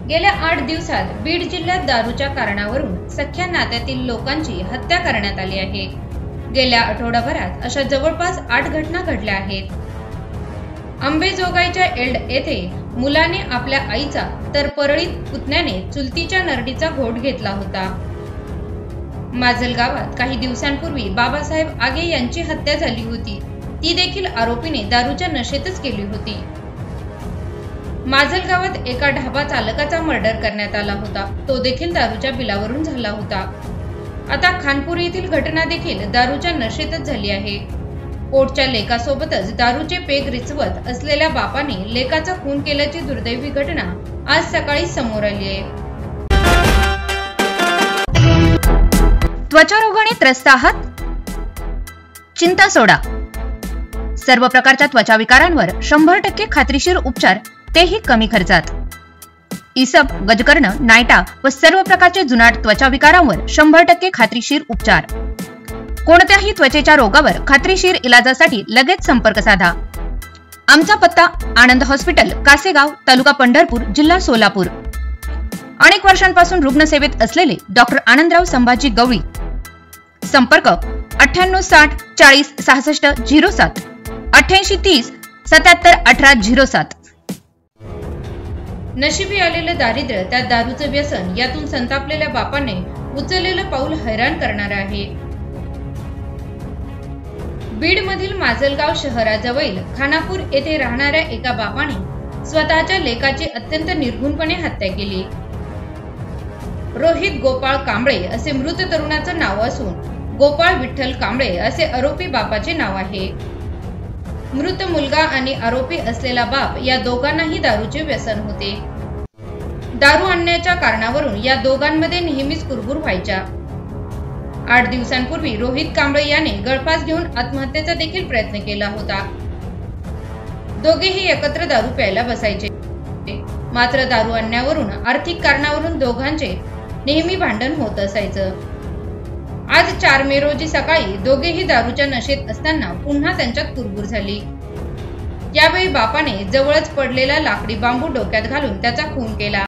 गेल्या 8 दिवसात बीड जिल्ह्यात दारूच्या कारणावरून सख्या नात्यातील लोकांची हत्या करण्यात आली आहे। गेल्या आठवडाभरात अशा जवळपास 8 घटना घडल्या आहेत। अंबेजोगाईच्या एल्ड येथे मुलाने आपल्या आईचा तर परळीत पुतण्याने चुलतीच्या नरडीचा घोट घेतला होता। माजल गावात काही दिवसांपूर्वी बाबासाहेब आगे यांची हत्या झाली होती, ती देखील आरोपीने दारूच्या नशेतच केली होती। माजल गावात एका ढाबा चालकाचा मर्डर करण्यात आला होता, तो देखील दारूच्या बिलावरून झाला होता। आता खानपूर येथील घटना देखील दारूच्या नशेतच झाली आहे। पोटच्या लेकासोबतच दारूचे पेग रिचवत असलेल्या बापाने लेकाचा खून केल्याची दुर्दैवी घटना आज सकाळी समोर आली आहे। त्वचा रोगाने त्रस्त आहात? चिंता सोडा। सर्व प्रकारच्या त्वचा विकारांवर 100% खात्रीशीर उपचार, तेही कमी खर्चात। इसब, गजकर्ण, नायटा व सर्व प्रकारचे जुनाट त्वचा विकारांवर 100% खात्रीशीर उपचार। कोणत्याही त्वचेच्या रोगावर खात्रीशीर इलाजासाठी लगेच संपर्क साधा। आमचा पत्ता आनंद हॉस्पिटल, कासेगाव, तालुका पंढरपूर, जिल्हा सोलापूर। अनेक वर्षांपासून रुग्णसेवेत असलेले डॉक्टर आनंदराव संभाजी गवळी। संपर्क 98 60 40 66 07 88 30 77 18 07। नशिबी आलेलं दारिद्र्य, त्यात दारूचं व्यसन, यातून संतापलेल्या बापाने उचललेलं पाऊल हैराण करणारं आहे। बीड मधील माजलगाव शहराजवळील खानापूर येथे राहणाऱ्या एका बापाने स्वतःच्या लेकाची अत्यंत निर्घृणपणे हत्या केली। रोहित गोपाळ कांबळे असे मृत तरुणाचं नाव असून गोपाळ विठ्ठल कांबळे असे आरोपी बापाचे नाव आहे। मृत मुलगा आणि आरोपी असलेला बाप या दोघांनाही दारूचे व्यसन होते। दारू आणण्याच्या कारणावरून या दोघांमध्ये नेहमीच कुरबुर व्हायच्या। 8 दिवसांपूर्वी रोहित कांबळे याने गळफास घेऊन आत्महत्येचा देखील प्रयत्न केला होता। दोघेही एकत्र दारू प्यायला बसायचे, मात्र दारू आणण्यावरून आर्थिक कारणावरून दोघांचे नेहमी भांडण होत असायचं। आज 4 मे रोजी सकाळी दोघेही दारूच्या नशेत असताना पुन्हा त्यांच्यात कुरबुर झाली। यावेळी बापाने जवळच पडलेला लाकडी बांबू डोक्यात घालून त्याचा खून केला।